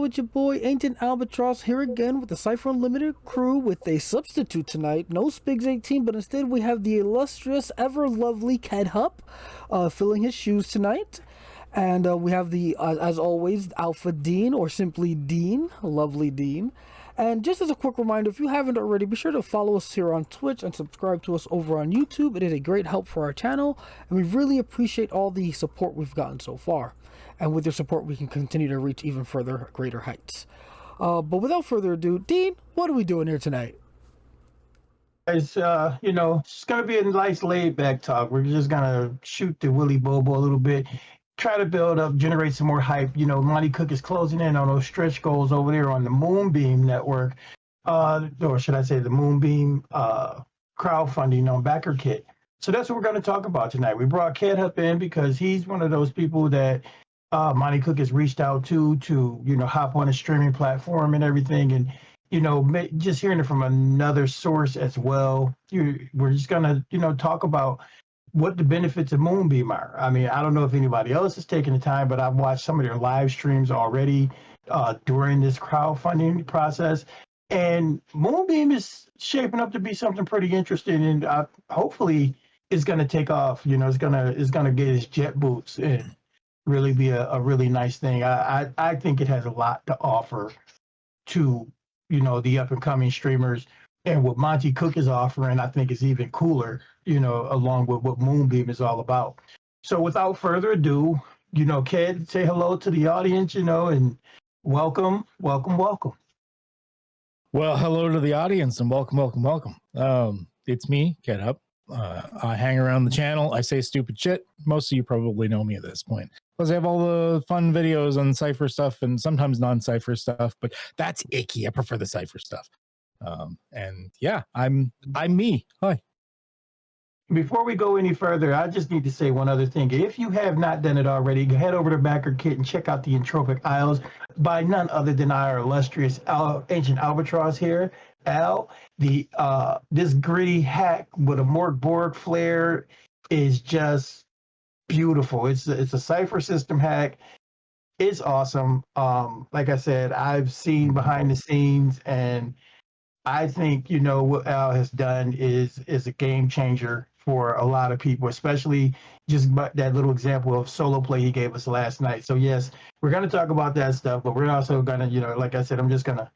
it's your boy Ancient Albatross here again with the Cypher Unlimited crew with a substitute tonight. No Spigs 18, but instead we have the illustrious, ever lovely Qedhup filling his shoes tonight. And we have the, as always, Alpha Dean, or simply Dean, lovely Dean. And just as a quick reminder, if you haven't already, be sure to follow us here on Twitch and subscribe to us over on YouTube. It is a great help for our channel, and we really appreciate all the support we've gotten so far. And with your support, we can continue to reach even further, greater heights. But without further ado, Dean, what are we doing here tonight? It's, it's going to be a nice laid-back talk. We're just going to shoot the Willy Bobo a little bit, try to build up, generate some more hype. You know, Monte Cook is closing in on those stretch goals over there on the Moonbeam network, or should I say the Moonbeam crowdfunding on Backer Kit. So that's what we're going to talk about tonight. We brought Qedhup in because he's one of those people that Monte Cook has reached out to, hop on a streaming platform and everything. And, just hearing it from another source as well, we're just going to, talk about what the benefits of Moonbeam are. I mean, I don't know if anybody else is taking the time, but I've watched some of their live streams already during this crowdfunding process. And Moonbeam is shaping up to be something pretty interesting, and hopefully it's going to take off. It's going to get its jet boots and really be a really nice thing. I think it has a lot to offer to, the up and coming streamers, and what Monte Cook is offering, I think is even cooler, along with what Moonbeam is all about. So without further ado, Ked, say hello to the audience, and welcome. Well, hello to the audience and welcome. It's me, Qedhup. I hang around the channel. I say stupid shit. Most of you probably know me at this point. Plus, I have all the fun videos on Cypher stuff and sometimes non-Cypher stuff, but that's icky. I prefer the Cypher stuff. And yeah, I'm me. Hi. Before we go any further, I just need to say one other thing. If you have not done it already, head over to Backer Kit and check out the Entropic Isles by none other than our illustrious Ancient Albatross here. Al, this gritty hack with a Mork Borg flare is just beautiful. It's a Cypher System hack. It's awesome. Like I said, I've seen behind the scenes, and I think what Al has done is a game changer for a lot of people, especially just that little example of solo play he gave us last night. So yes, we're going to talk about that stuff, but we're also going to, like I said, I'm just going to,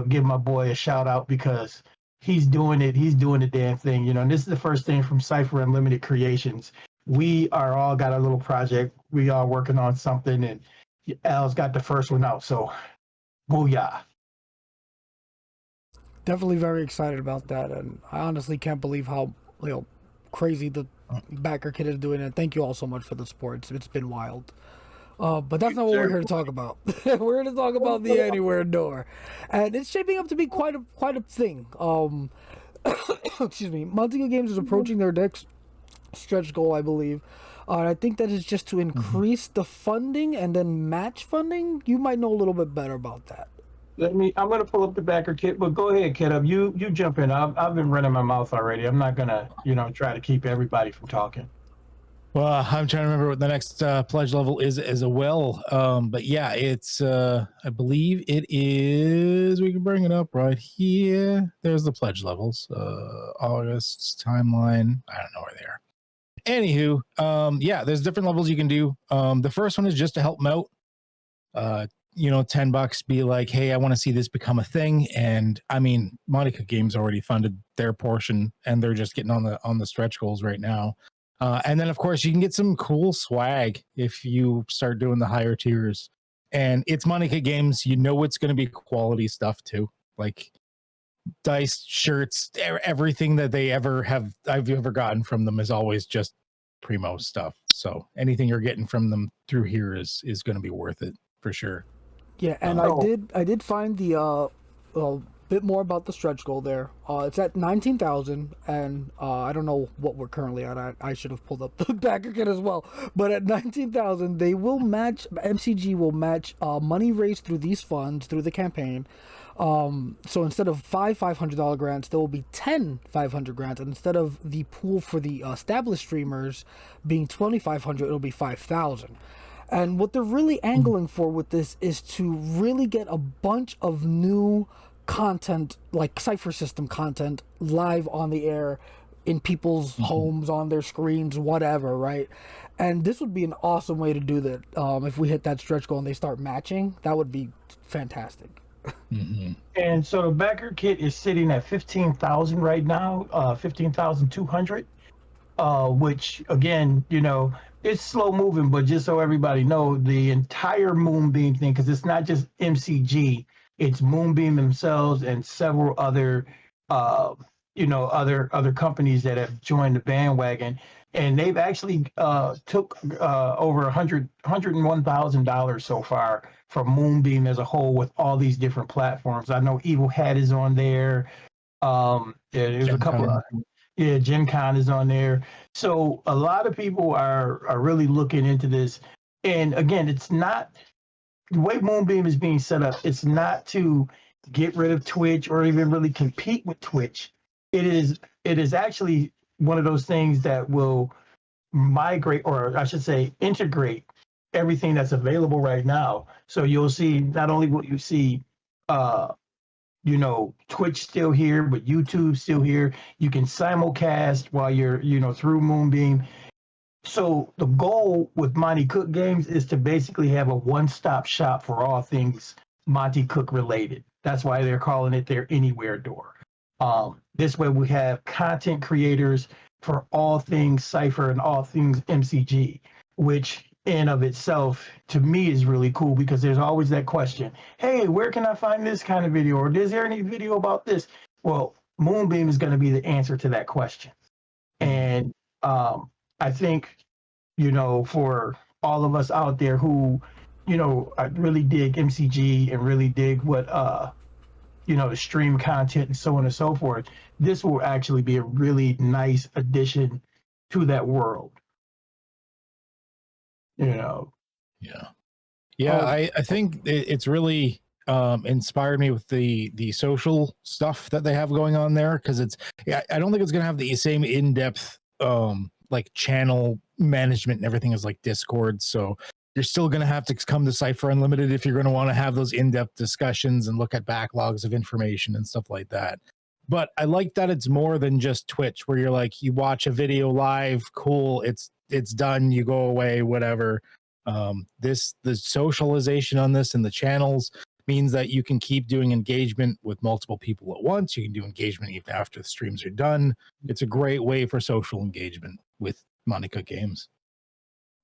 give my boy a shout out because he's doing it. He's doing the damn thing, and this is the first thing from Cypher Unlimited Creations. We are all got a little project. We are working on something, and Al's got the first one out. So booyah. Definitely very excited about that, and I honestly can't believe how crazy the Backer Kit is doing it. Thank you all so much for the support. It's been wild. But that's not what we're here to talk about. We're here to talk about the Anywhere door, and it's shaping up to be quite a thing. Excuse me. Monte Cook Games is approaching their next stretch goal, I believe. I think that is just to increase the funding and then match funding. You might know a little bit better about that. I'm going to pull up the Backer Kit, but go ahead, Qedhup. You jump in. I've been running my mouth already. I'm not going to, try to keep everybody from talking. Well, I'm trying to remember what the next pledge level is as well. But yeah, it's, I believe it is, we can bring it up right here. There's the pledge levels, August's timeline. I don't know where they are. Anywho, yeah, there's different levels you can do. The first one is just to help them out. $10, be like, hey, I want to see this become a thing. And I mean, Monte Cook Games already funded their portion, and they're just getting on the stretch goals right now. And then of course you can get some cool swag if you start doing the higher tiers. And it's Monte Cook Games, it's going to be quality stuff too, like dice, shirts, everything that I've ever gotten from them is always just primo stuff. So anything you're getting from them through here is going to be worth it for sure. Yeah, and I did find the bit more about the stretch goal there. It's at 19,000, and I don't know what we're currently at. I should have pulled up the Backer Kit as well. But at 19,000, they will match, MCG will match money raised through these funds through the campaign. So instead of five $500 grants, there will be 10 $500 grants, and instead of the pool for the established streamers being 2,500, it'll be 5,000. And what they're really angling for with this is to really get a bunch of new content, like Cypher System content, live on the air in people's homes, on their screens, whatever, right? And this would be an awesome way to do that. If we hit that stretch goal and they start matching, that would be fantastic. And so the backer kit is sitting at 15,000 right now, 15,200. Which again, it's slow moving, but just so everybody know, the entire Moonbeam thing, because it's not just MCG, it's Moonbeam themselves and several other, other companies that have joined the bandwagon, and they've actually took over $101,000 so far from Moonbeam as a whole with all these different platforms. I know Evil Hat is on there. There's a couple of. Yeah, Gen Con is on there. So a lot of people are really looking into this. And again, it's not the way Moonbeam is being set up, it's not to get rid of Twitch or even really compete with Twitch. It is actually one of those things that will migrate, or I should say integrate everything that's available right now. So you'll see, not only will you see Twitch still here, but YouTube still here. You can simulcast while you're, through Moonbeam. So the goal with Monte Cook Games is to basically have a one-stop shop for all things Monte Cook related. That's why they're calling it their anywhere door. This way we have content creators for all things Cypher and all things MCG, which in of itself to me is really cool, because there's always that question, hey, where can I find this kind of video, or is there any video about this? Well, Moonbeam is going to be the answer to that question. And I think for all of us out there who I really dig MCG and really dig what the stream content and so on and so forth, this will actually be a really nice addition to that world. Yeah. I think it's really inspired me with the social stuff that they have going on there, because I don't think it's gonna have the same in-depth like channel management and everything as like Discord. So you're still gonna have to come to Cypher Unlimited if you're gonna want to have those in-depth discussions and look at backlogs of information and stuff like that. But I like that it's more than just Twitch, where you're like, you watch a video live, cool, it's done, you go away, whatever. The socialization on this and the channels means that you can keep doing engagement with multiple people at once. You can do engagement even after the streams are done. It's a great way for social engagement with Monte Cook Games.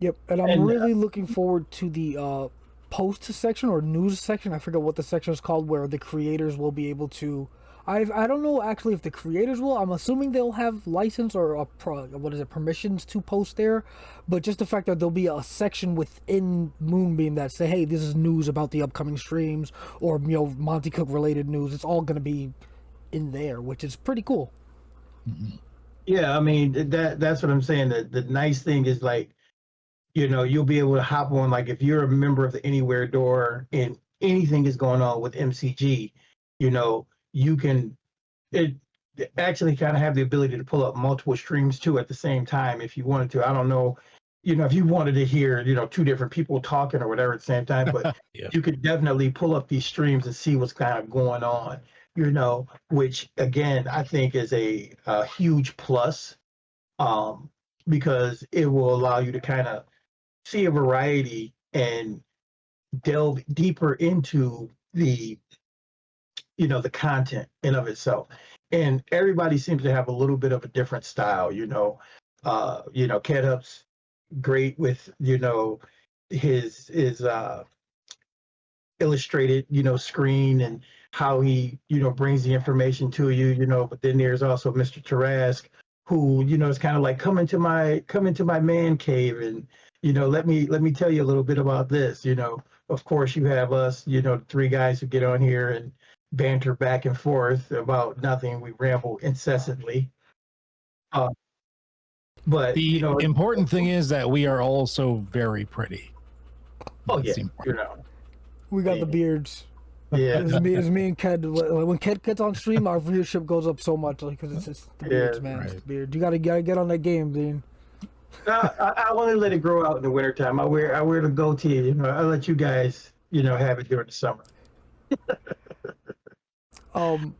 Yep, and I'm really looking forward to the post section or news section. I forget what the section is called, where the creators will be able to. I don't know actually if the creators will. I'm assuming they'll have license or permissions to post there. But just the fact that there'll be a section within Moonbeam that say, hey, this is news about the upcoming streams, or Monte Cook related news. It's all going to be in there, which is pretty cool. Yeah, I mean that's what I'm saying. The nice thing is, like, you'll be able to hop on, like if you're a member of the Anywhere Door and anything is going on with MCG, you can actually kind of have the ability to pull up multiple streams too at the same time if you wanted to. I don't know, if you wanted to hear, two different people talking or whatever at the same time, but Yeah. You could definitely pull up these streams and see what's kind of going on, which again, I think is a huge plus, because it will allow you to kind of see a variety and delve deeper into the the content in of itself. And everybody seems to have a little bit of a different style. Qedhup's great with his illustrated screen and how he brings the information to you. But then there's also Mr. Tarask, who is kind of like, come into my man cave and let me tell you a little bit about this. Of course you have us, three guys who get on here and banter back and forth about nothing. We ramble incessantly. But the important thing is that we are also very pretty. Oh That's yeah, we got the beards. Yeah, It's me and Ked. When Ked gets on stream, our viewership goes up so much, because it's just the beards, man. It's the beard. You gotta get on that game, Dean. I want to let it grow out in the wintertime. I wear the goatee. I let you guys have it during the summer.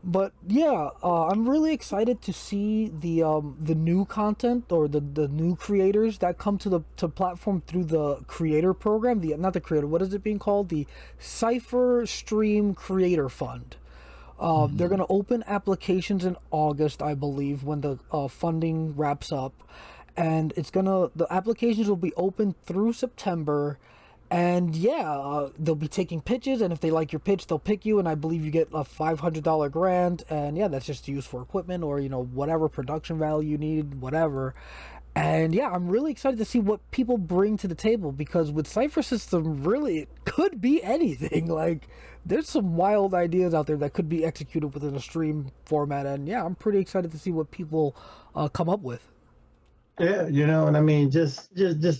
But yeah, I'm really excited to see the new content or the new creators that come to the platform through the creator program. The not the creator. What is it being called? The Cypher Stream Creator Fund. They're going to open applications in August, I believe, when the funding wraps up, and the applications will be open through September. And yeah, they'll be taking pitches, and if they like your pitch, they'll pick you. And I believe you get a $500 grant, and yeah, that's just to use for equipment or whatever production value you need, whatever. And yeah, I'm really excited to see what people bring to the table, because with Cypher System, really, it could be anything. Like, there's some wild ideas out there that could be executed within a stream format, and yeah, I'm pretty excited to see what people come up with. Yeah, and I mean, just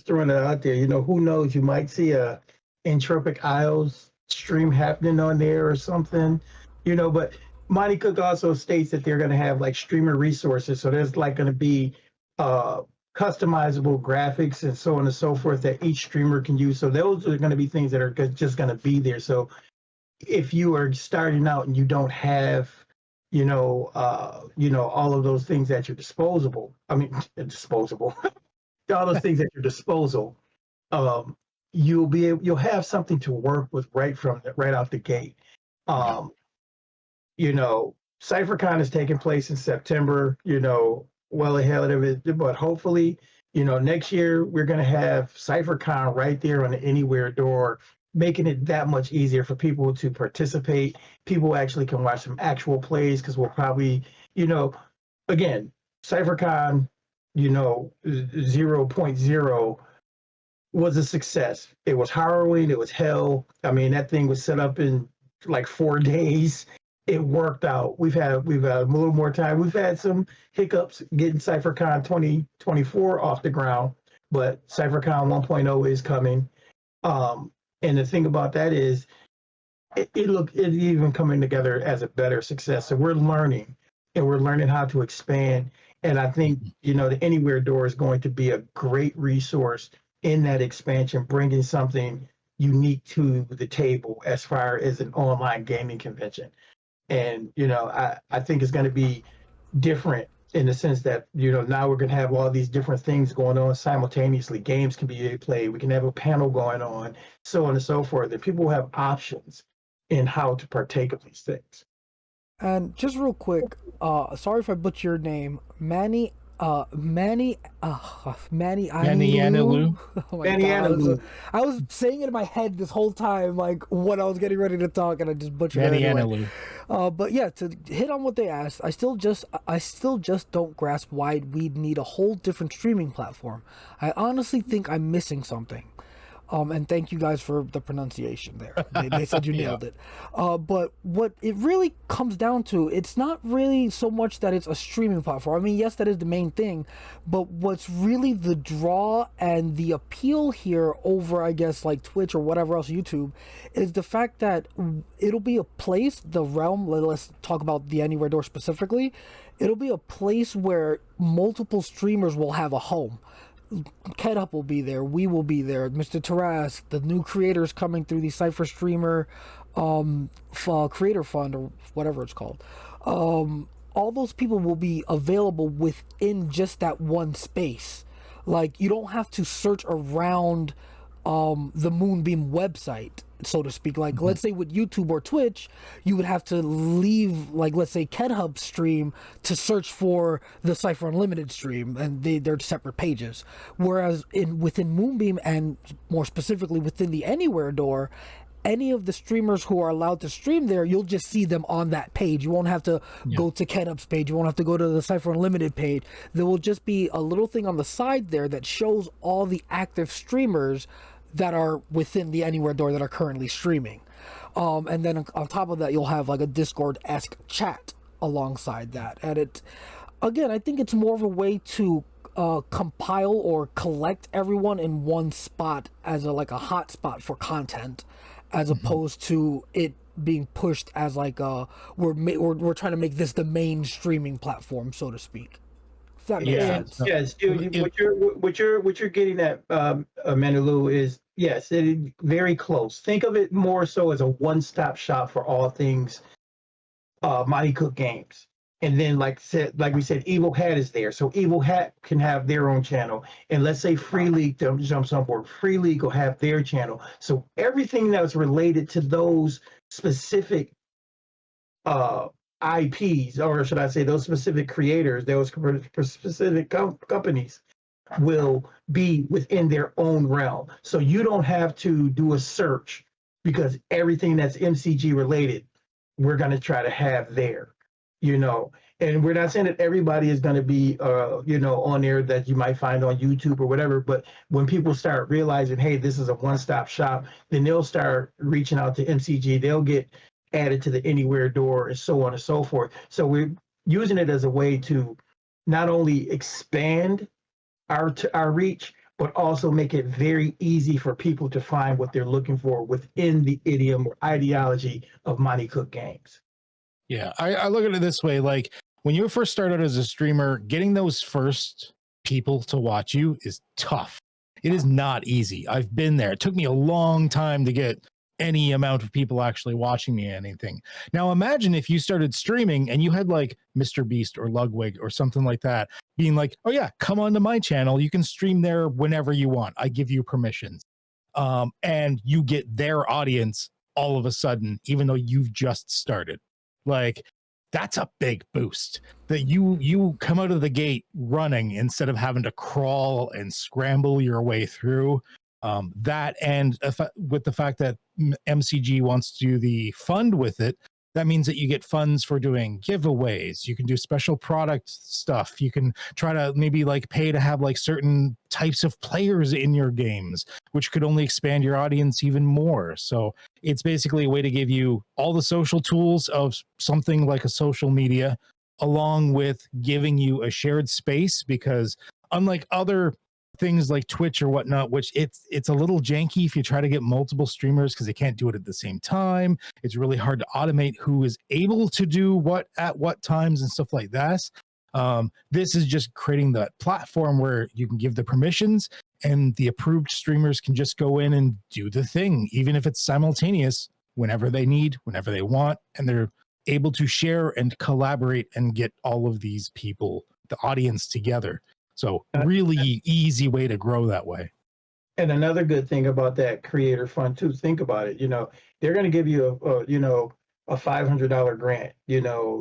throwing it out there. Who knows? You might see a Entropic Isles stream happening on there or something. But Monte Cook also states that they're going to have like streamer resources, so there's like going to be customizable graphics and so on and so forth that each streamer can use. So those are going to be things that are just going to be there. So if you are starting out and you don't have all of those things at your disposable. I mean, disposable. All those things at your disposal. You'll have something to work with right out the gate. CypherCon is taking place in September. Well ahead of it, but hopefully, next year we're going to have CypherCon right there on the Anywhere door, making it that much easier for people to participate. People actually can watch some actual plays, because we'll probably, again, CypherCon, 0.0 was a success. It was harrowing. It was hell. I mean, that thing was set up in like 4 days. It worked out. We've had a little more time. We've had some hiccups getting CypherCon 2024 off the ground, but CypherCon 1.0 is coming. And the thing about that is, it's even coming together as a better success. So we're learning how to expand. And I think, the Anywhere door is going to be a great resource in that expansion, bringing something unique to the table as far as an online gaming convention. And, I think it's going to be different in the sense that, now we're going to have all these different things going on simultaneously. Games can be played. We can have a panel going on, so on and so forth. That people will have options in how to partake of these things. And just real quick, sorry if I butcher your name, Manny Anilu. Oh my God, I was saying it in my head this whole time, like when I was getting ready to talk, and I just butchered it anyway. But yeah, to hit on what they asked, I still just don't grasp why we'd need a whole different streaming platform. I honestly think I'm missing something. And thank you guys for the pronunciation there. They said you nailed it. But what it really comes down to, it's not really so much that it's a streaming platform. I mean, yes, that is the main thing. But what's really the draw and the appeal here over, I guess, like Twitch or whatever else, YouTube, is the fact that it'll be a place, the realm, let's talk about the Anywhere door specifically, it'll be a place where multiple streamers will have a home. Qedhup will be there, we will be there, Mr. Tarask, the new creators coming through the Cypher Streamer Creator Fund, or whatever it's called. All those people will be available within just that one space. Like, you don't have to search around the Moonbeam website, so to speak. Like, let's say with YouTube or Twitch, you would have to leave, like, let's say Qedhup stream to search for the Cypher Unlimited stream, and they're separate pages. Whereas within Moonbeam, and more specifically within the Anywhere door, any of the streamers who are allowed to stream there, you'll just see them on that page. You won't have to go to Qedhup's page. You won't have to go to the Cypher Unlimited page. There will just be a little thing on the side there that shows all the active streamers that are within the Anywhere door that are currently streaming. And then on top of that, you'll have like a Discord-esque chat alongside that. And again, I think it's more of a way to compile or collect everyone in one spot as a hot spot for content, as opposed to it being pushed as like we're trying to make this the main streaming platform, so to speak. If that makes Yeah, sense. so Yes, dude. it- What you're getting at, Manilu, is yes, it is very close. Think of it more so as a one-stop shop for all things Monte Cook Games. And then, like we said, Evil Hat is there, so Evil Hat can have their own channel. And let's say Free League jumps on board. Free League will have their channel. So everything that's related to those specific uh, IPs, or should I say, those specific creators, those specific companies, will be within their own realm. So you don't have to do a search because everything that's MCG related, we're going to try to have there, you know. And we're not saying that everybody is going to be, on there that you might find on YouTube or whatever. But when people start realizing, hey, this is a one-stop shop, then they'll start reaching out to MCG. They'll get added to the Anywhere door and so on and so forth. So we're using it as a way to not only expand our reach, but also make it very easy for people to find what they're looking for within the idiom or ideology of Monte Cook Games. yeah, I look at it this way: like when you first start out as a streamer, getting those first people to watch you is tough. It is not easy. I've been there. It took me a long time to get any amount of people actually watching me anything. Now imagine if you started streaming and you had like Mr. Beast or Ludwig or something like that being like, oh yeah, come onto my channel. You can stream there whenever you want. I give you permissions. And you get their audience all of a sudden, even though you've just started. Like that's a big boost that you come out of the gate running instead of having to crawl and scramble your way through. That and with the fact that MCG wants to do the fund with it, that means that you get funds for doing giveaways. You can do special product stuff. You can try to maybe like pay to have like certain types of players in your games, which could only expand your audience even more. So it's basically a way to give you all the social tools of something like a social media, along with giving you a shared space, because unlike other things like Twitch or whatnot, which it's a little janky if you try to get multiple streamers because they can't do it at the same time. It's really hard to automate who is able to do what at what times and stuff like that. This is just creating that platform where you can give the permissions and the approved streamers can just go in and do the thing, even if it's simultaneous, whenever they need, whenever they want, and they're able to share and collaborate and get all of these people, the audience, together. So really easy way to grow that way. And another good thing about that creator fund too, think about it, they're going to give you a $500 grant,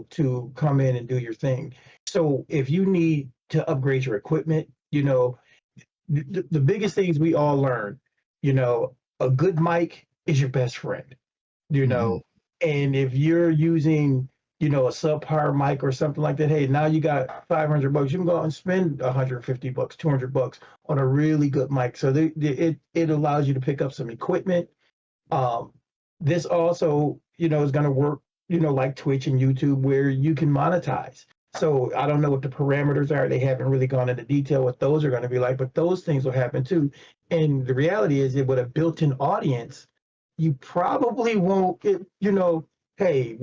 to come in and do your thing. So if you need to upgrade your equipment, the biggest things we all learn, a good mic is your best friend, and if you're using, a subpar mic or something like that, hey, now you got $500. You can go out and spend $150, $200 on a really good mic. So it allows you to pick up some equipment. This also, is going to work, like Twitch and YouTube, where you can monetize. So I don't know what the parameters are. They haven't really gone into detail what those are going to be like, but those things will happen too. And the reality is that with a built-in audience, you probably won't get, hey,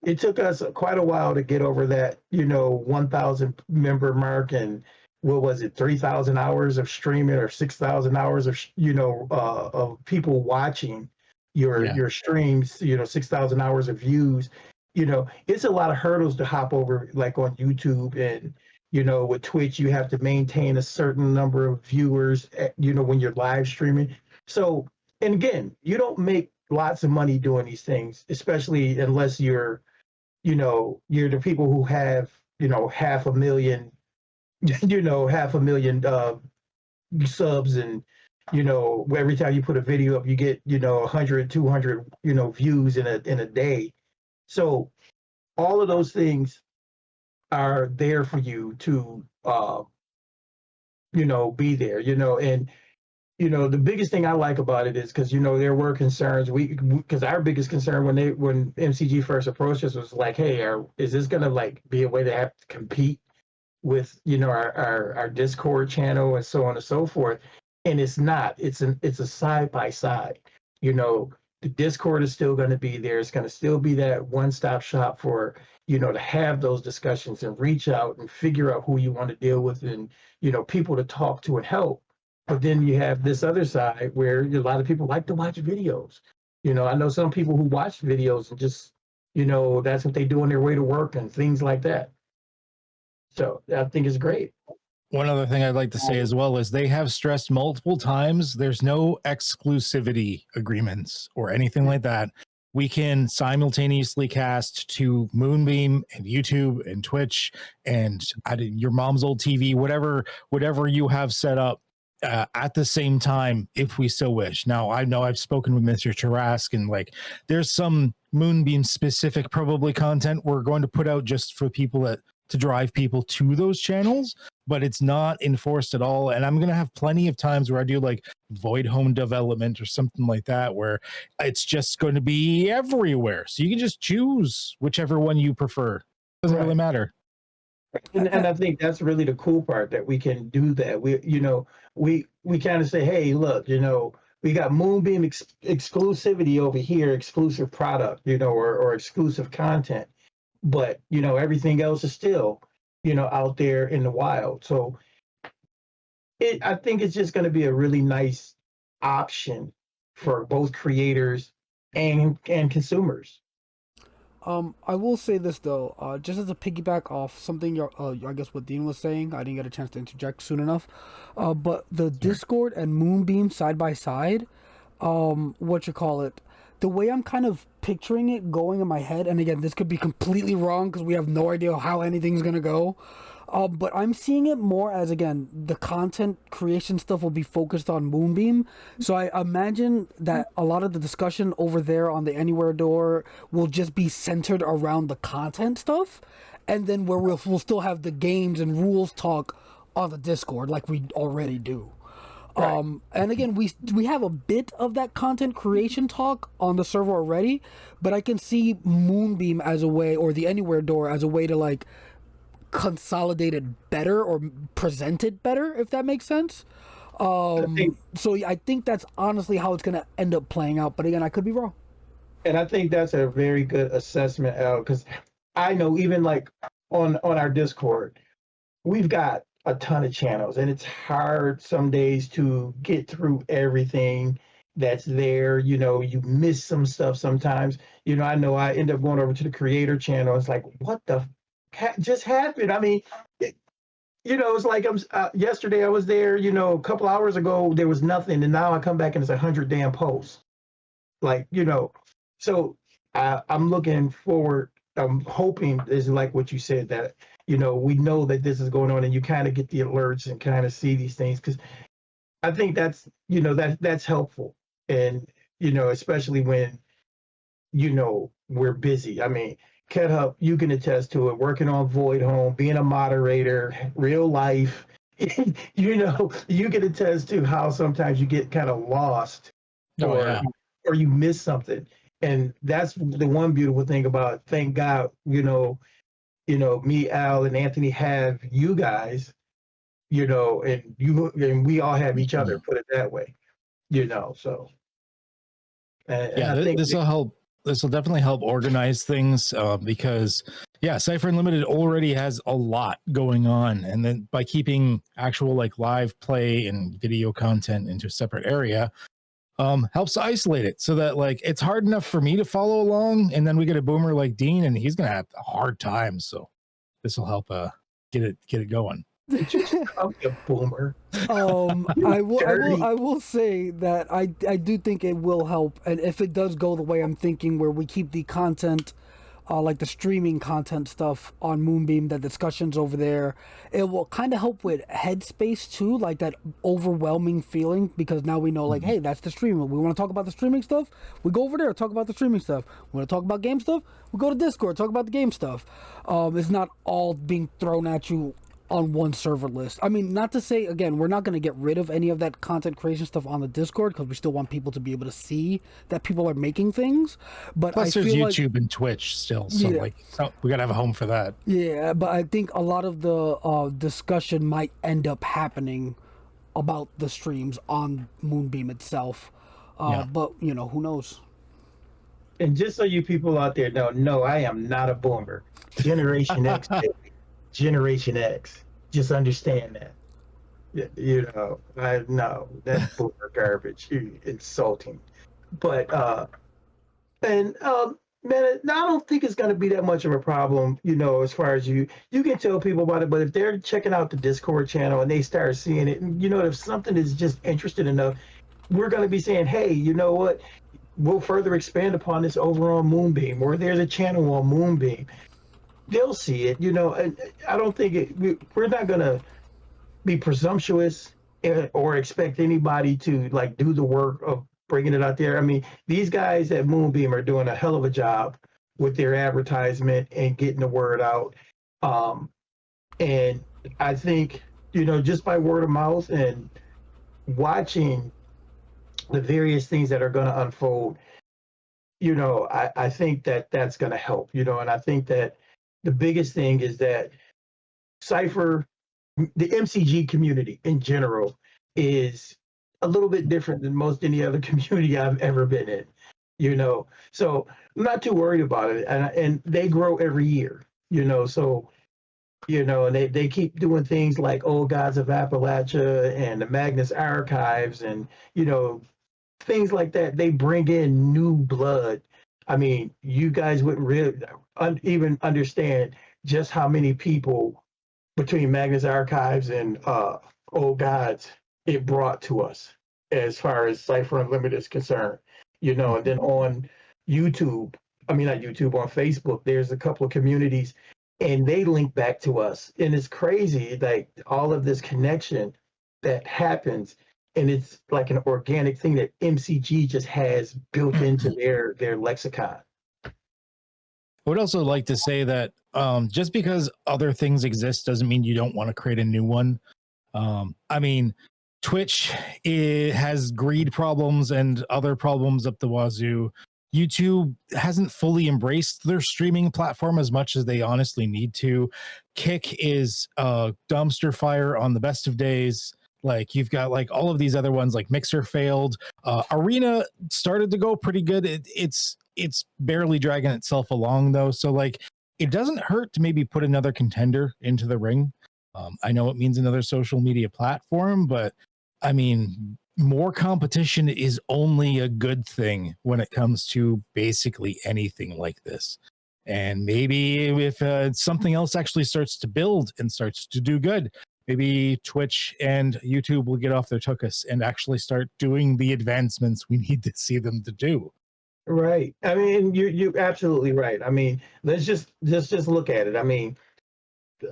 it took us quite a while to get over that, 1,000 member mark, and what was it, 3,000 hours of streaming or 6,000 hours of, of people watching your streams, 6,000 hours of views. It's a lot of hurdles to hop over, like on YouTube, and, with Twitch, you have to maintain a certain number of viewers, when you're live streaming. So, and again, you don't make lots of money doing these things, especially unless you're the people who have, 500,000, 500,000 subs, and, every time you put a video up, you get, 100, 200, views in a day. So all of those things are there for you to, be there, and, the biggest thing I like about it is because, there were concerns. Because our biggest concern when MCG first approached us was like, hey, is this going to like be a way to have to compete with, our Discord channel and so on and so forth? And it's not. It's a side by side. The Discord is still going to be there. It's going to still be that one-stop shop for, to have those discussions and reach out and figure out who you want to deal with and, people to talk to and help. But then you have this other side where a lot of people like to watch videos. I know some people who watch videos and just, that's what they do on their way to work and things like that. So I think it's great. One other thing I'd like to say as well is they have stressed multiple times there's no exclusivity agreements or anything like that. We can simultaneously cast to Moonbeam and YouTube and Twitch and your mom's old TV, whatever you have set up at the same time if we so wish. Now, I know I've spoken with Mr. Tarask and like there's some Moonbeam specific probably content we're going to put out just for people to drive people to those channels, but it's not enforced at all. And I'm going to have plenty of times where I do like void home development or something like that, where it's just going to be everywhere. So you can just choose whichever one you prefer. Doesn't really matter. And I think that's really the cool part, that we can do that. We kind of say, hey, look, we got Moonbeam exclusivity over here, exclusive product, or exclusive content. But everything else is still out there in the wild. So I think it's just going to be a really nice option for both creators and consumers. I will say this though, just as a piggyback off something I guess what Dean was saying, I didn't get a chance to interject soon enough. But the Discord and Moonbeam side by side, the way I'm kind of picturing it going in my head, and again, this could be completely wrong because we have no idea how anything's gonna go, but I'm seeing it more as, again, the content creation stuff will be focused on Moonbeam. So I imagine that a lot of the discussion over there on the Anywhere door will just be centered around the content stuff, and then where we'll still have the games and rules talk on the Discord like we already do. Right. And again, we have a bit of that content creation talk on the server already, but I can see Moonbeam as a way, or the Anywhere door as a way to like consolidate it better or present it better, if that makes sense. So I think that's honestly how it's going to end up playing out. But again, I could be wrong. And I think that's a very good assessment, Al, because I know even like on our Discord, we've got a ton of channels, and it's hard some days to get through everything that's there. You miss some stuff sometimes. I know I end up going over to the creator channel. It's like, what the just happened? I mean, it's like yesterday I was there, a couple hours ago, there was nothing. And now I come back and it's 100 damn posts. Like, so I'm looking forward. I'm hoping is like what you said, that we know that this is going on, and you kind of get the alerts and kind of see these things, because I think that's that's helpful. And especially when we're busy. I mean, Qedhup, you can attest to it, working on Void Home, being a moderator, real life. You can attest to how sometimes you get kind of lost, or you miss something. And that's the one beautiful thing about it. Thank God, me, Al, and Anthony have you guys, and we all have each other, put it that way, so. And I think this will help. This will definitely help organize things because, Cypher Unlimited already has a lot going on. And then by keeping actual like live play and video content into a separate area, helps isolate it so that like it's hard enough for me to follow along, and then we get a boomer like Dean and he's gonna have a hard time. So this will help get it going. I'm a boomer. I will say that I do think it will help, and if it does go the way I'm thinking, where we keep the content, like the streaming content stuff on Moonbeam, the discussions over there, it will kind of help with headspace too, like that overwhelming feeling, because now we know, like, hey, that's the streaming. We want to talk about the streaming stuff, we go over there, talk about the streaming stuff. We want to talk about game stuff, we go to Discord, talk about the game stuff. It's not all being thrown at you on one server list. I mean, not to say, again, we're not going to get rid of any of that content creation stuff on the Discord, because we still want people to be able to see that people are making things. But plus, there's YouTube and Twitch still, so we got to have a home for that. Yeah, but I think a lot of the discussion might end up happening about the streams on Moonbeam itself. But who knows? And just so you people out there know, no, I am not a boomer. Generation X, baby. Generation X. Just understand that. You know, I know that's boomer garbage. You insulting. But and man, I don't think it's going to be that much of a problem, you know, as far as you can tell people about it. But if they're checking out the Discord channel and they start seeing it, and you know, if something is just interested enough, we're going to be saying, hey, you know what? We'll further expand upon this over on Moonbeam, or there's a channel on Moonbeam. They'll see it, you know. And I don't think we're not going to be presumptuous or expect anybody to like do the work of bringing it out there. I mean, these guys at Moonbeam are doing a hell of a job with their advertisement and getting the word out. And I think, you know, just by word of mouth and watching the various things that are going to unfold, you know, I think that that's going to help, you know. And I think that the biggest thing is that Cypher, the MCG community in general, is a little bit different than most any other community I've ever been in, you know. So I'm not too worried about it, and they grow every year, you know. So you know, and they keep doing things like Old Gods of Appalachia and the Magnus Archives, and you know, things like that. They bring in new blood. I mean, you guys wouldn't really even understand just how many people between Magnus Archives and Old Gods it brought to us as far as Cypher Unlimited is concerned. You know, and then on YouTube, I mean not YouTube, on Facebook, there's a couple of communities and they link back to us. And it's crazy, like all of this connection that happens, and it's like an organic thing that MCG just has built into their lexicon. I would also like to say that just because other things exist doesn't mean you don't want to create a new one. I mean, Twitch has greed problems and other problems up the wazoo. YouTube hasn't fully embraced their streaming platform as much as they honestly need to. Kick is a dumpster fire on the best of days. Like you've got like all of these other ones, like Mixer failed. Arena started to go pretty good. It's barely dragging itself along though. So like it doesn't hurt to maybe put another contender into the ring. I know it means another social media platform, but I mean, more competition is only a good thing when it comes to basically anything like this. And maybe if something else actually starts to build and starts to do good, maybe Twitch and YouTube will get off their tuchus and actually start doing the advancements we need to see them to do. Right. I mean, you're absolutely right. I mean, let's just look at it. I mean,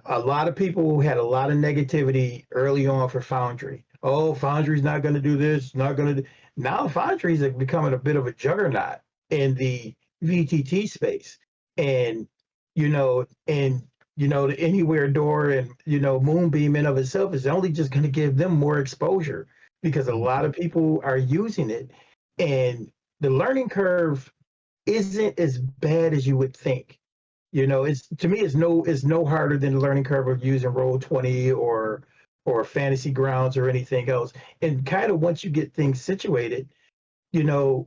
a lot of people had a lot of negativity early on for Foundry. Oh, Foundry's not going to do this, not going to do. Now Foundry's becoming a bit of a juggernaut in the VTT space. And, the Anywhere door and, Moonbeam in of itself is only just going to give them more exposure because a lot of people are using it. And the learning curve isn't as bad as you would think. It's to me, it's no harder than the learning curve of using Roll20 or Fantasy Grounds or anything else. And kind of once you get things situated, you're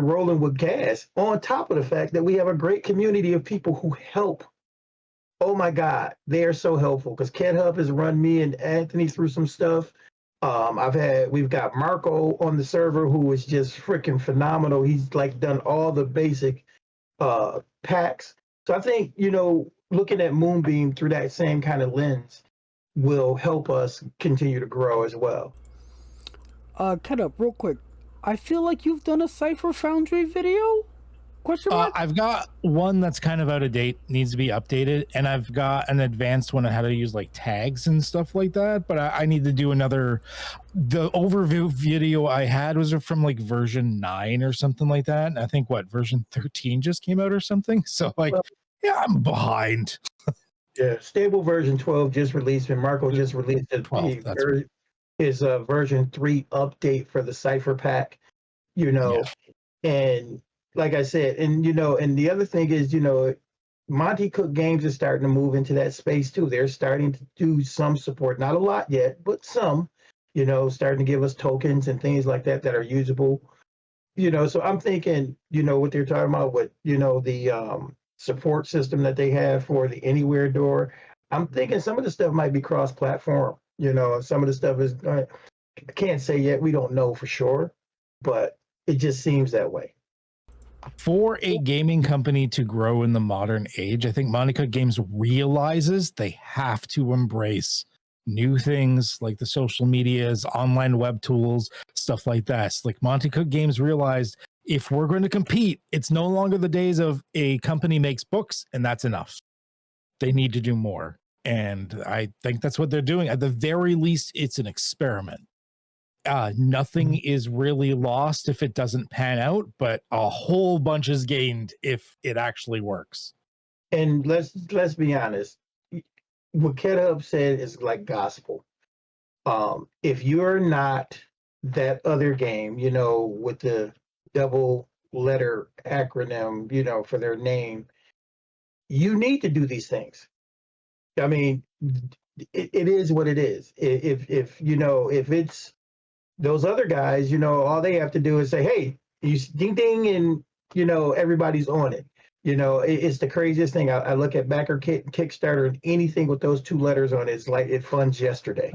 rolling with gas. On top of the fact that we have a great community of people who help. Oh my God, they are so helpful because Qedhup has run me and Anthony through some stuff. We've got Marco on the server who is just freaking phenomenal. He's like done all the basic packs. So I think, looking at Moonbeam through that same kind of lens will help us continue to grow as well. Qedhup, real quick. I feel like you've done a Cypher Foundry video? Question mark? I've got one that's kind of out of date, needs to be updated, and I've got an advanced one on how to use like tags and stuff like that. But I need to do another. The overview video I had was from like version 9 or something like that. And I think version 13 just came out or something. So yeah, I'm behind. Yeah, stable version 12 just released, and Marco just released his version 3 update for the Cypher pack. And like I said, and the other thing is, Monte Cook Games is starting to move into that space too. They're starting to do some support, not a lot yet, but some, starting to give us tokens and things like that are usable. So I'm thinking, what they're talking about with, the support system that they have for the anywhere door. I'm thinking some of the stuff might be cross-platform. Some of the stuff is, I can't say yet. We don't know for sure, but it just seems that way. For a gaming company to grow in the modern age, I think Monte Cook Games realizes they have to embrace new things like the social medias, online web tools, stuff like that. Like Monte Cook Games realized if we're going to compete, it's no longer the days of a company makes books and that's enough. They need to do more. And I think that's what they're doing. At the very least, it's an experiment. Nothing is really lost if it doesn't pan out, but a whole bunch is gained if it actually works. And let's be honest. What Qedhup said is like gospel. If you're not that other game, with the double letter acronym, for their name, you need to do these things. I mean, it is what it is. If it's those other guys, all they have to do is say, hey, you ding ding, and everybody's on it. It's the craziest thing. I look at backer Kickstarter, and anything with those two letters on it's like it funds yesterday.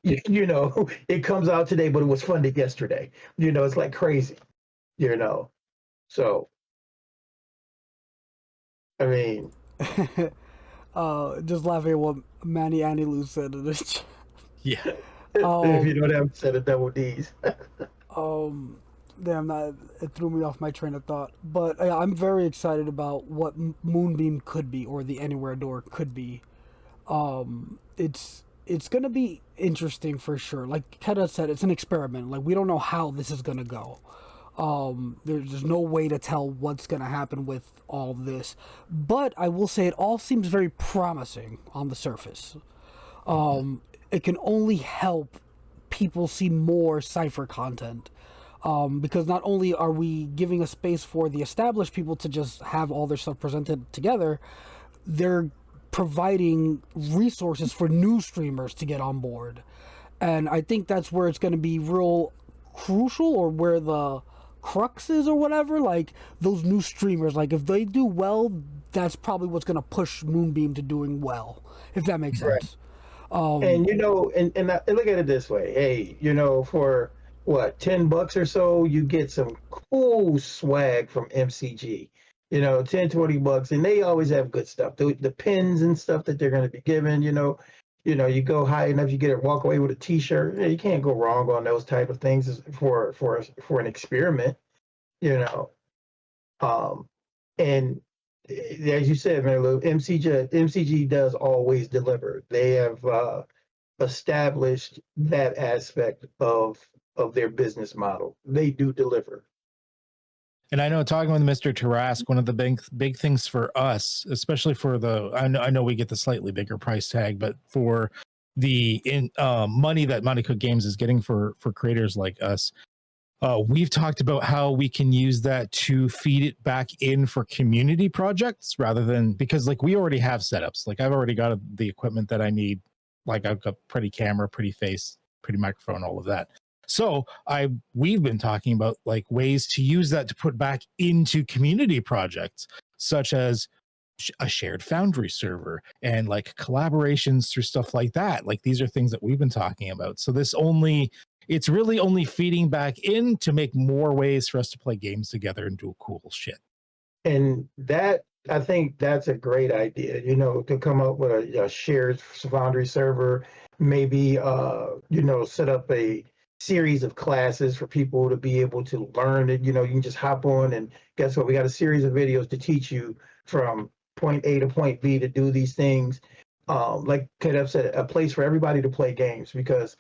It comes out today, but it was funded yesterday. It's like crazy. So I mean, just laughing at what Manny Anilou said in this chat. Yeah. if you don't have a set of double D's. Damn, it threw me off my train of thought. But I'm very excited about what Moonbeam could be, or the Anywhere Door could be. It's gonna be interesting for sure. Like Qedhup said, it's an experiment. Like we don't know how this is gonna go. There's no way to tell what's gonna happen with all this. But I will say it all seems very promising on the surface. It can only help people see more Cypher content. Because not only are we giving a space for the established people to just have all their stuff presented together, they're providing resources for new streamers to get on board. And I think that's where it's going to be real crucial, or where the crux is or whatever. Like those new streamers, like if they do well, that's probably what's going to push Moonbeam to doing well, if that makes sense. Right. And look at it this way. Hey, for what, $10 or so, you get some cool swag from MCG. $10-20, and they always have good stuff. The pins and stuff that they're going to be given. You go high enough, you get it. Walk away with a T-shirt. You can't go wrong on those type of things for an experiment. And as you said, Marilu, MCG does always deliver. They have established that aspect of their business model. They do deliver. And I know, talking with Mr. Tarask, one of the big things for us, especially for I know we get the slightly bigger price tag, but for the money that Monte Cook Games is getting for creators like us, we've talked about how we can use that to feed it back in for community projects, rather than, because like we already have setups. Like I've already got the equipment that I need. Like I've got pretty camera, pretty face, pretty microphone, all of that. So we've been talking about like ways to use that to put back into community projects, such as a shared Foundry server and like collaborations through stuff like that. Like these are things that we've been talking about. So it's really only feeding back in to make more ways for us to play games together and do cool shit. And that, I think that's a great idea, to come up with a shared Foundry server, maybe, set up a series of classes for people to be able to learn it. You can just hop on, and guess what? We got a series of videos to teach you from point A to point B to do these things. Like Qedhup said, a place for everybody to play games, because,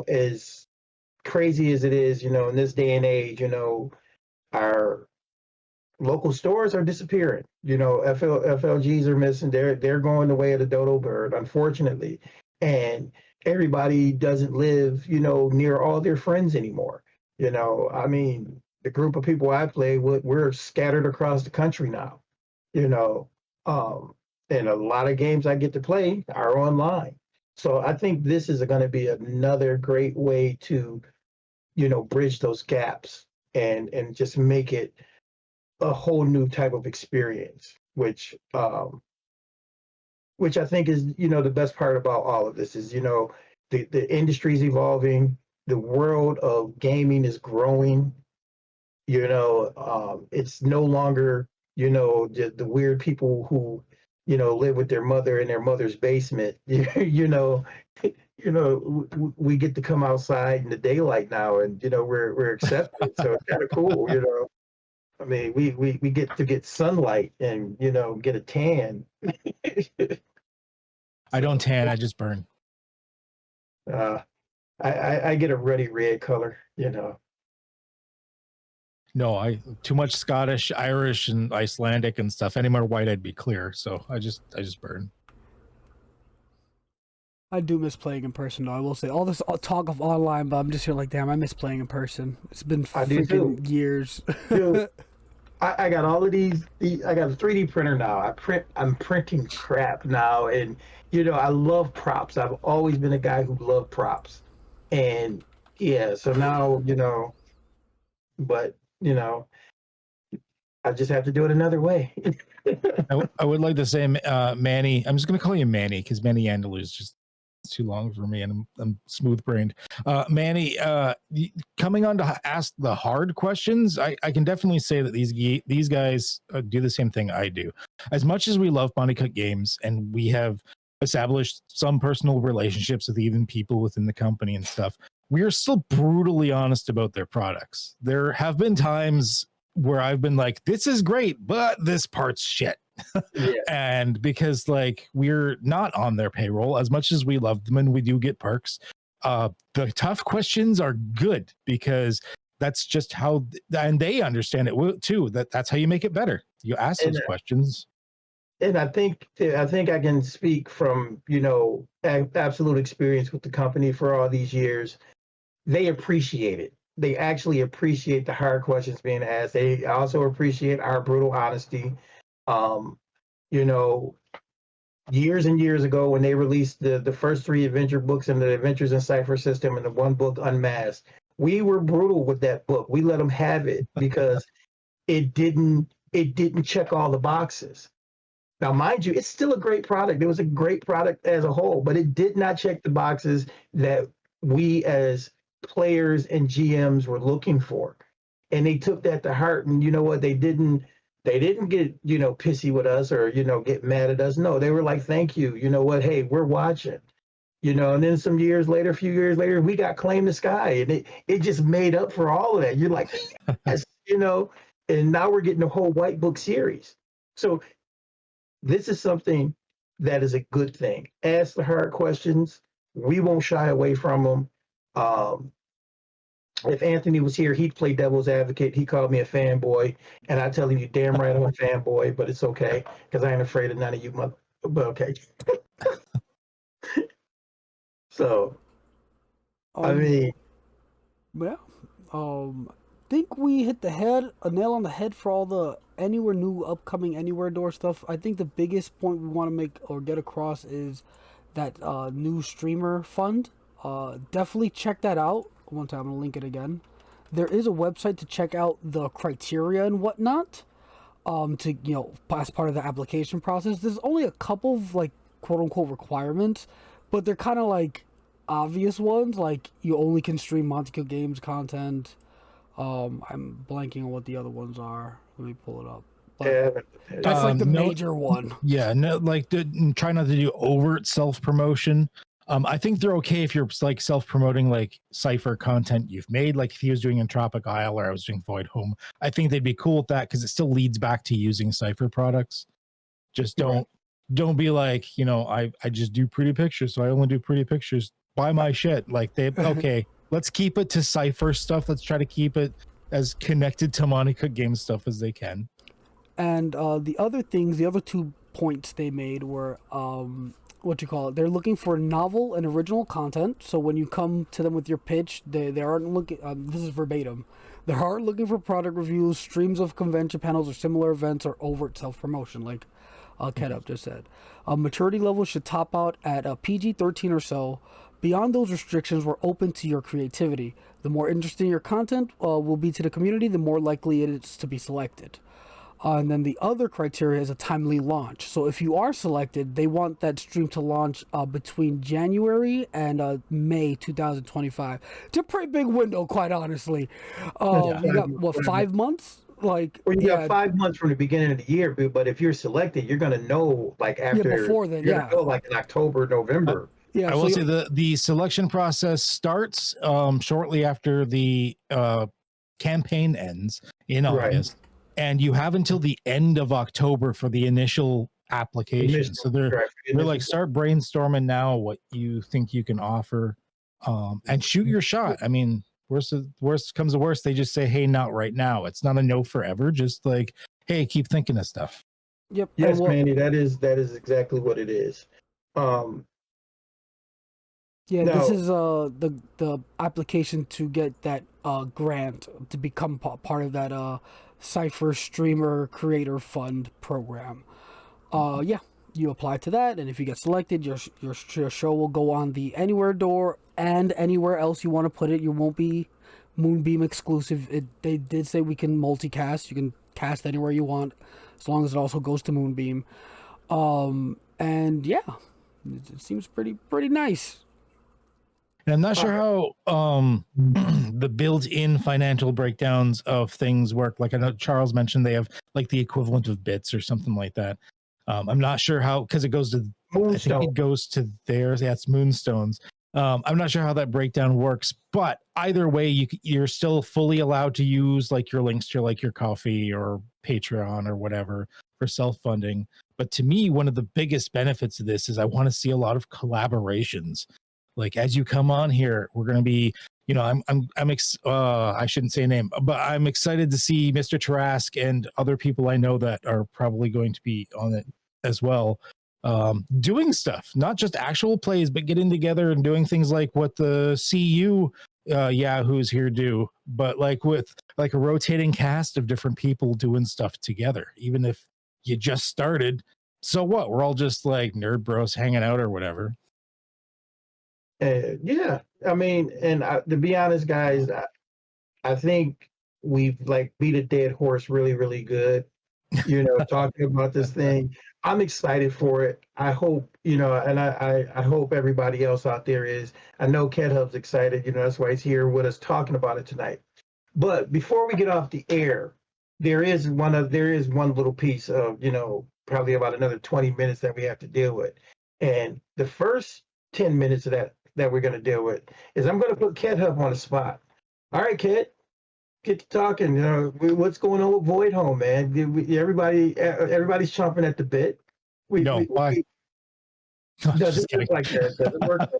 as crazy as it is, in this day and age, our local stores are disappearing. FLGs are missing. They're going the way of the dodo bird, unfortunately. And everybody doesn't live, near all their friends anymore. I mean, the group of people I play with, we're scattered across the country now, and a lot of games I get to play are online. So I think this is going to be another great way to, bridge those gaps, and just make it a whole new type of experience, which I think is, the best part about all of this is, the industry's evolving, the world of gaming is growing. It's no longer, the weird people who, live with their mother in their mother's basement. We get to come outside in the daylight now, and we're accepted. So it's kind of cool. I mean, we get to get sunlight and get a tan. I don't tan, I just burn. I get a ruddy red color. No, I too much Scottish, Irish, and Icelandic and stuff. Any more white, I'd be clear. So I just burn. I do miss playing in person, though. I will say all this talk of online, but I'm just here like, damn, I miss playing in person. It's been freaking years. Dude, I got all of these. I got a 3D printer now. I'm printing crap now, and I love props. I've always been a guy who loved props, and yeah. So now but I just have to do it another way. I would like to say, Manny. I'm just going to call you Manny because Manny Andalou is just too long for me, and I'm smooth brained. Manny, coming on to ask the hard questions, I can definitely say that these guys do the same thing I do. As much as we love Monte Cook Games, and we have established some personal relationships with even people within the company and stuff, we are still brutally honest about their products. There have been times where I've been like, this is great, but this part's shit. Yeah. And because we're not on their payroll, as much as we love them and we do get perks, the tough questions are good because that's just how, and they understand it too, that's how you make it better. You ask those questions. And I think I can speak from, absolute experience with the company for all these years. They appreciate it. They actually appreciate the hard questions being asked. They also appreciate our brutal honesty. Years and years ago when they released the first 3 adventure books and the Adventures in Cypher System and the 1 book Unmasked, we were brutal with that book. We let them have it because it didn't check all the boxes. Now, mind you, it's still a great product. It was a great product as a whole, but it did not check the boxes that we as players and GMs were looking for. And they took that to heart, and you know what? They didn't get, pissy with us or, get mad at us. No, they were like, thank you. You know what? Hey, we're watching, and then a few years later, we got Claim the Sky, and it just made up for all of that. You're like, yes, and now we're getting a whole White Book series. So this is something that is a good thing. Ask the hard questions. We won't shy away from them. If Anthony was here, he'd play devil's advocate. He called me a fanboy, and I tell him, "You damn right, I'm a fanboy." But it's okay because I ain't afraid of none of you, mother. But okay. So, I mean, yeah. Think we hit a nail on the head for all the Anywhere new upcoming Anywhere door stuff. I think the biggest point we want to make or get across is that new streamer fund. Definitely check that out. One time, I'm gonna link it again. There is a website to check out the criteria and whatnot. To as part of the application process. There's only a couple of quote unquote requirements, but they're kind of obvious ones. You only can stream Monte Cook Games content. I'm blanking on what the other ones are. Let me pull it up. But that's the major one. Yeah, no, try not to do overt self-promotion. I think they're okay if you're self-promoting Cypher content you've made, if he was doing Entropic Isle or I was doing Void Home. I think they'd be cool with that because it still leads back to using Cypher products. Just don't be I just do pretty pictures, so I only do pretty pictures. Buy my shit. Okay, let's keep it to Cypher stuff. Let's try to keep it as connected to Monte Cook Games stuff as they can. And the other 2 points they made were they're looking for novel and original content. So when you come to them with your pitch, they aren't looking, this is verbatim, they aren't looking for product reviews, streams of convention panels or similar events, or overt self-promotion, like Qedhup just said. Maturity level should top out at a PG-13 or so. Beyond those restrictions, we're open to your creativity. The more interesting your content will be to the community, the more likely it is to be selected. And then the other criteria is a timely launch. So if you are selected, they want that stream to launch between January and May 2025. It's a pretty big window, quite honestly. You got, what, 5 months? Like, Well, you got 5 months from the beginning of the year, but if you're selected, you're gonna know like after before then, you're gonna know like in October, November. Yeah, I will say the selection process starts shortly after the campaign ends in August, and you have until the end of October for the initial application. So they're like, start brainstorming now what you think you can offer, and shoot your shot. I mean, worst comes to worst, they just say, hey, not right now. It's not a no forever. Just like, hey, keep thinking of stuff. Yep. Yes, Manny, that is exactly what it is. Yeah, no. This is the application to get that grant to become part of that Cypher Streamer Creator Fund program. Yeah, you apply to that, and if you get selected, your show will go on the Anywhere door and anywhere else you want to put it. You won't be Moonbeam exclusive. They did say we can multicast. You can cast anywhere you want, as long as it also goes to Moonbeam. And yeah, it seems pretty nice. And I'm not sure how the built-in financial breakdowns of things work. Like I know Charles mentioned they have like the equivalent of bits or something like that. I'm not sure how, because it goes to Moonstone. I think it goes to theirs. Yeah, it's Moonstones. I'm not sure how that breakdown works, but either way, you're still fully allowed to use like your links to like your Ko-fi or Patreon or whatever for self-funding. But to me, one of the biggest benefits of this is I want to see a lot of collaborations. Like as you come on here, we're going to be, you know, I shouldn't say a name, but I'm excited to see Mr. Tarask and other people I know that are probably going to be on it as well, doing stuff, not just actual plays, but getting together and doing things like what the CU Yahoos here do, but like with like a rotating cast of different people doing stuff together, even if you just started. So what? We're all just like nerd bros hanging out or whatever. Yeah, I mean, and to be honest, guys, I think we've like beat a dead horse really, really good. You know, talking about this thing, I'm excited for it. I hope, you know, and I hope everybody else out there is. I know Qedhup's excited. You know, that's why he's here with us talking about it tonight. But before we get off the air, there is one little piece of, you know, probably about another 20 minutes that we have to deal with, and the first 10 minutes of that we're going to deal with is I'm going to put Qedhup on the spot. All right, Qed, get to talking. You know, what's going on with Void Home, man? Everybody's chomping at the bit. Does it work like that? Does it work like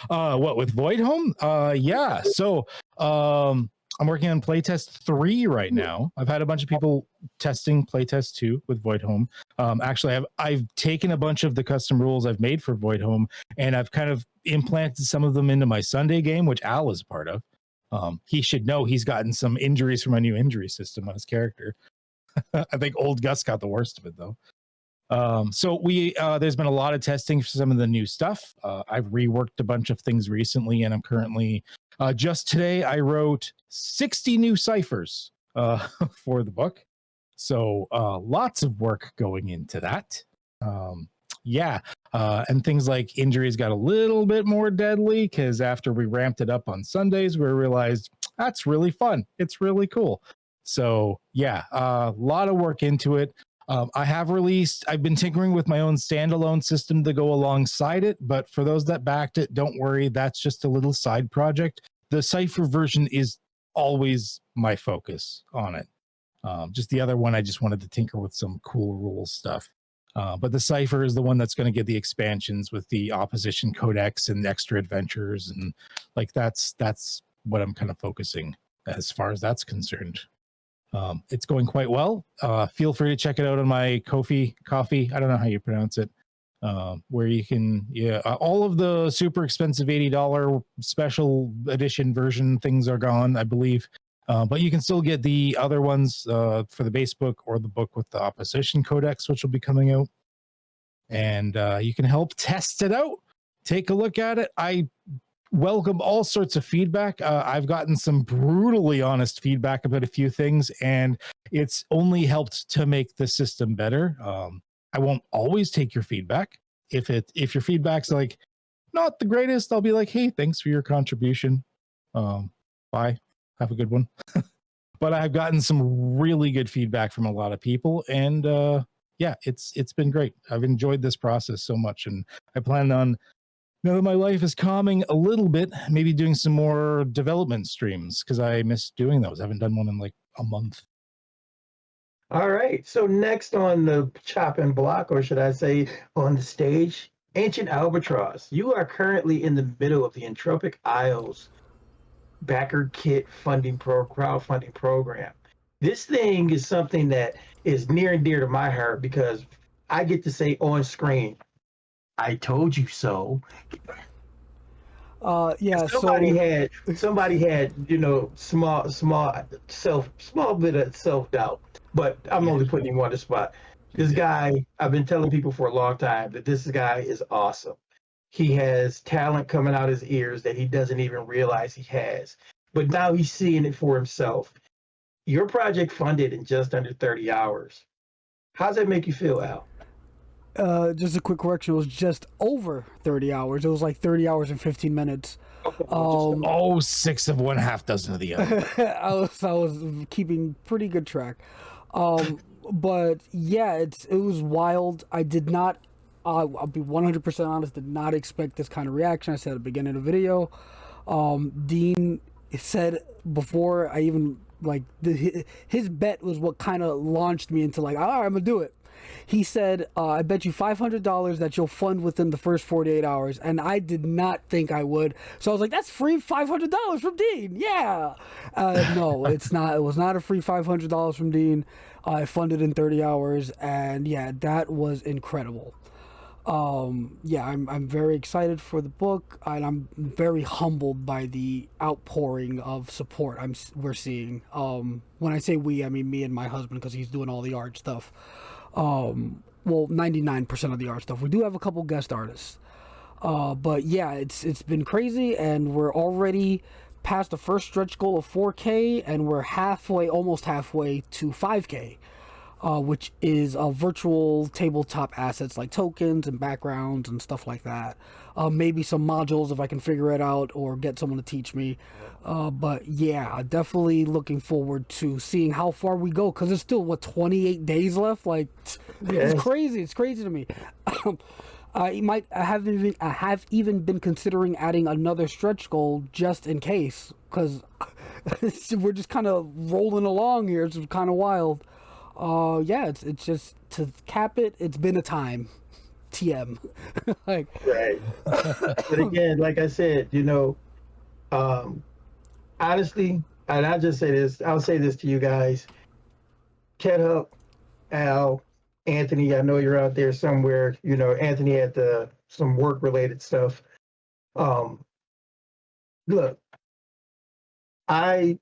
that? What, with Void Home? Yeah. So I'm working on playtest 3 right now. I've had a bunch of people testing playtest 2 with Void Home. Actually, I've taken a bunch of the custom rules I've made for Void Home, and I've kind of implanted some of them into my Sunday game, which Al is a part of. He should know he's gotten some injuries from my new injury system on his character. I think old Gus got the worst of it, though. So there's been a lot of testing for some of the new stuff. I've reworked a bunch of things recently, and I'm currently just today I wrote 60 new ciphers for the book. So lots of work going into that. And things like injuries got a little bit more deadly because after we ramped it up on Sundays, we realized that's really fun. It's really cool. So yeah, a lot of work into it. I've been tinkering with my own standalone system to go alongside it, but for those that backed it, don't worry, that's just a little side project. The Cypher version is always my focus on it. Just the other one, I just wanted to tinker with some cool rules stuff. But the Cypher is the one that's going to get the expansions with the opposition codex and extra adventures, and like that's what I'm kind of focusing as far as that's concerned. It's going quite well. Feel free to check it out on my Ko-fi, I don't know how you pronounce it, where you can, all of the super expensive $80 special edition version things are gone, I believe. But you can still get the other ones for the base book or the book with the opposition codex, which will be coming out. And you can help test it out take a look at it. I welcome all sorts of feedback. I've gotten some brutally honest feedback about a few things, and it's only helped to make the system better. I won't always take your feedback. If your feedback's like not the greatest, I'll be like, hey, thanks for your contribution. Bye. Have a good one. But I've gotten some really good feedback from a lot of people, and yeah, it's been great. I've enjoyed this process so much, and I plan on, now that my life is calming a little bit, maybe doing some more development streams, because I miss doing those. I haven't done one in like a month. All right. So next on the chopping block, or should I say on the stage, Ancient Albatross. You are currently in the middle of the Entropic Isles backer kit crowdfunding program. This thing is something that is near and dear to my heart because I get to say on screen, I told you so. Yeah. Somebody had, you know, small bit of self-doubt, but I'm only putting him on the spot. This guy, I've been telling people for a long time that this guy is awesome. He has talent coming out his ears that he doesn't even realize he has. But now he's seeing it for himself. Your project funded in just under 30 hours. How's that make you feel, Al? Just a quick correction. It was just over 30 hours. It was like 30 hours and 15 minutes. Oh, 6 of 1/2 dozen of the other. I was keeping pretty good track. But yeah, it was wild. I did not, I'll be 100% honest, did not expect this kind of reaction. I said at the beginning of the video, Dean said before I even, like, his bet was what kind of launched me into like, all right, I'm gonna do it. He said, I bet you $500 that you'll fund within the first 48 hours. And I did not think I would. So I was like, that's free $500 from Dean. Yeah. No, it's not. It was not a free $500 from Dean. I funded in 30 hours. And yeah, that was incredible. Yeah, I'm very excited for the book, and I'm very humbled by the outpouring of support we're seeing. When I say we, I mean me and my husband, because he's doing all the art stuff. Well, 99% of the art stuff. We do have a couple guest artists. But yeah, it's been crazy, and we're already past the first stretch goal of 4K, and we're almost halfway to 5K. Which is virtual tabletop assets like tokens and backgrounds and stuff like that. Maybe some modules if I can figure it out or get someone to teach me. But yeah, definitely looking forward to seeing how far we go, because there's still, 28 days left? Like, it's crazy. It's crazy to me. I have even been considering adding another stretch goal just in case, because we're just kind of rolling along here. It's kind of wild. Yeah, it's just, to cap it, it's been a time. TM. Like, right. But again, like I said, you know, honestly, and I'll just say this, I'll say this to you guys. Qedhup, Al, Anthony, I know you're out there somewhere. You know, Anthony had some work related stuff. Look, I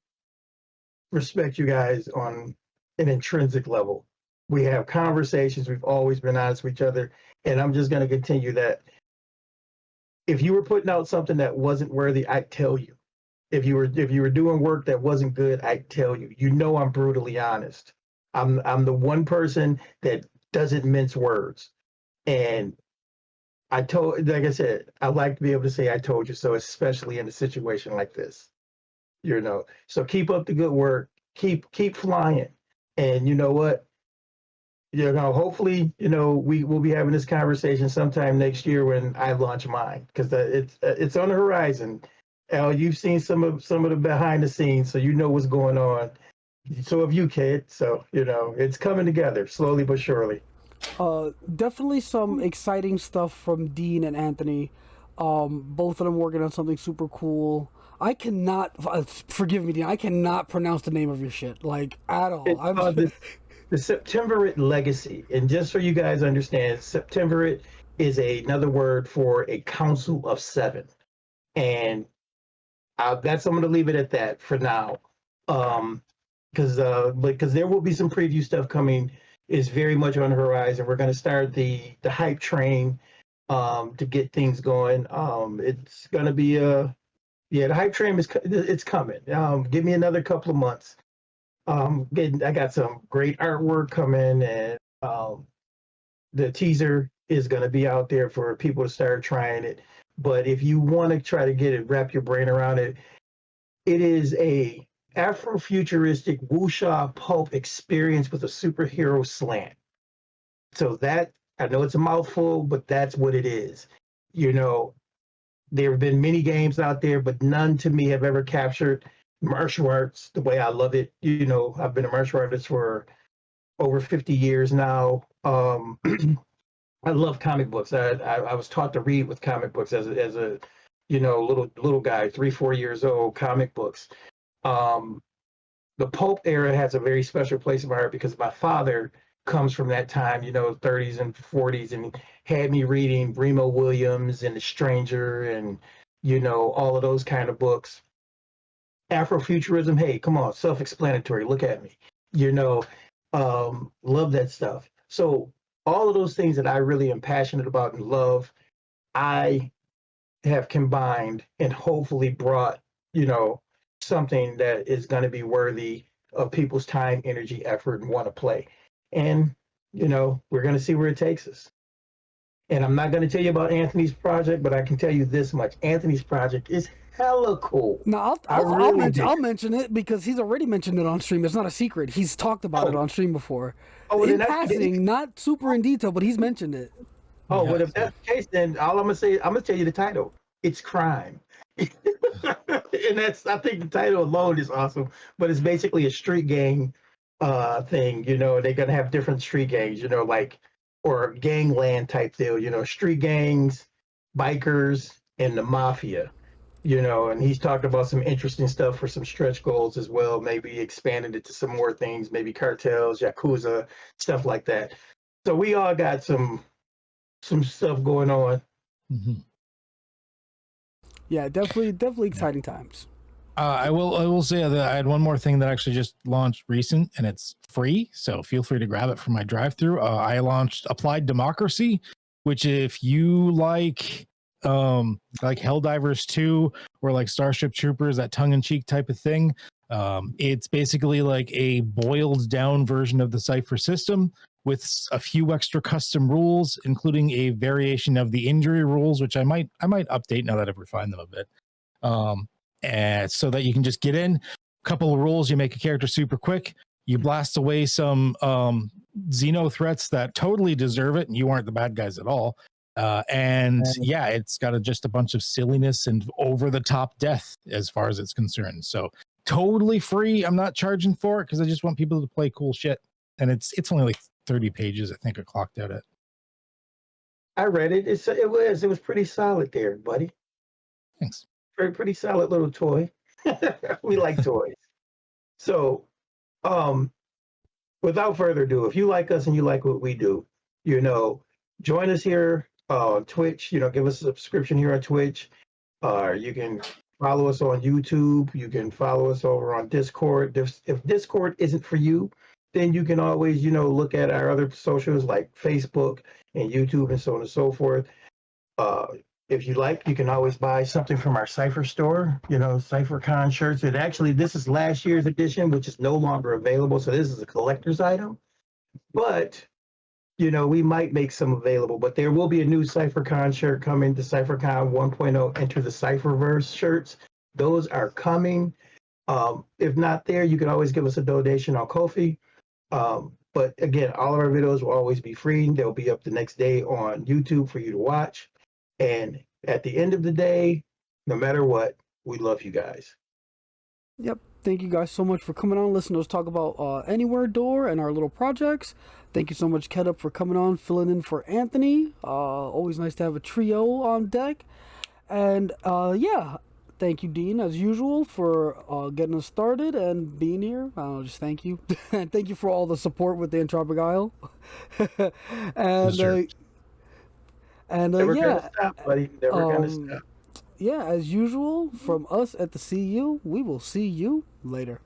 respect you guys on an intrinsic level. We have conversations. We've always been honest with each other. And I'm just going to continue that. If you were putting out something that wasn't worthy, I'd tell you. If you were doing work that wasn't good, I'd tell you. You know, I'm brutally honest. I'm the one person that doesn't mince words. And like I said, I like to be able to say I told you so, especially in a situation like this. You know, so keep up the good work. Keep flying. And you know what? You know, hopefully, you know, we'll be having this conversation sometime next year when I launch mine, because it's on the horizon. Al, you've seen some of the behind the scenes, so you know what's going on. So have you, kid. So, you know, it's coming together slowly but surely. Definitely some exciting stuff from Dean and Anthony. Both of them working on something super cool. I cannot, forgive me, Dean, I cannot pronounce the name of your shit, like, at all. It's the Septemberate Legacy. And just so you guys understand, Septemberate is another word for a council of 7. And I'm going to leave it at that for now. Because there will be some preview stuff coming, is very much on the horizon. We're going to start the hype train to get things going. It's gonna be the hype train it's coming. Give me another couple of months. I got some great artwork coming, and the teaser is going to be out there for people to start trying it. But if you want to try to get it, wrap your brain around it, it is a Afrofuturistic wuxia pulp experience with a superhero slant. So that, I know it's a mouthful, but that's what it is. You know, there have been many games out there, but none to me have ever captured martial arts the way I love it. You know, I've been a martial artist for over 50 years now. I love comic books. I was taught to read with comic books as a you know, little guy, 3-4 years old, comic books. The pulp era has a very special place in my heart because my father comes from that time, you know, 30s and 40s, and had me reading Remo Williams and The Stranger and, you know, all of those kind of books. Afrofuturism, hey, come on, self-explanatory. Look at me. You know, love that stuff. So all of those things that I really am passionate about and love, I have combined and hopefully brought, you know, something that is going to be worthy of people's time, energy, effort, and want to play. And, you know, we're going to see where it takes us. And I'm not going to tell you about Anthony's project, but I can tell you this much. Anthony's project is hella cool. No, I'll mention it because he's already mentioned it on stream. It's not a secret. He's talked about it on stream before. In passing, not super in detail, but he's mentioned it. Oh, well, if that's the case, then all I'm gonna tell you the title. It's Crime. And that's, I think the title alone is awesome, but it's basically a street gang thing. You know, they're gonna have different street gangs, you know, like, or gangland type deal, you know, street gangs, bikers, and the mafia, you know. And he's talked about some interesting stuff for some stretch goals as well, maybe expanded it to some more things, maybe cartels, yakuza, stuff like that. So we all got some stuff going on. Mm-hmm. Yeah, definitely exciting times. I will say that I had one more thing that actually just launched recent, and it's free, so feel free to grab it from my drive-through. I launched Applied Democracy, which if you like Helldivers 2 or like Starship Troopers, that tongue-in-cheek type of thing, it's basically like a boiled down version of the Cypher system with a few extra custom rules, including a variation of the injury rules, which I might update now that I've refined them a bit. And so that you can just get in, a couple of rules, you make a character super quick, you blast away some Xeno threats that totally deserve it, and you aren't the bad guys at all. And yeah, it's got just a bunch of silliness and over the top death as far as it's concerned. So totally free. I'm not charging for it because I just want people to play cool shit. And it's only like 30 pages, I think I clocked out at. I read it. It was pretty solid there, buddy. Thanks. Pretty solid little toy. We like toys. So, without further ado, if you like us and you like what we do, you know, join us here on Twitch. You know, give us a subscription here on Twitch. You can follow us on YouTube. You can follow us over on Discord. If Discord isn't for you, then you can always, you know, look at our other socials like Facebook and YouTube and so on and so forth. If you like, you can always buy something from our Cypher store, you know, CypherCon shirts. And actually, this is last year's edition, which is no longer available. So this is a collector's item. But, you know, we might make some available. But there will be a new CypherCon shirt coming, the CypherCon 1.0 Enter the Cypherverse shirts. Those are coming. If not there, you can always give us a donation on Ko-fi. But again, all of our videos will always be free. They'll be up the next day on YouTube for you to watch. And at the end of the day, no matter what, we love you guys. Yep. Thank you guys so much for coming on, listening to us talk about Anywhere Door and our little projects. Thank you so much, Qedhup, for coming on, filling in for Anthony. Always nice to have a trio on deck. And yeah, thank you, Dean, as usual, for getting us started and being here. just thank you. And thank you for all the support with the Entropic Isle. And Never yeah, gonna stop, buddy. Never gonna stop. Yeah, as usual, from us at the CU, we will see you later.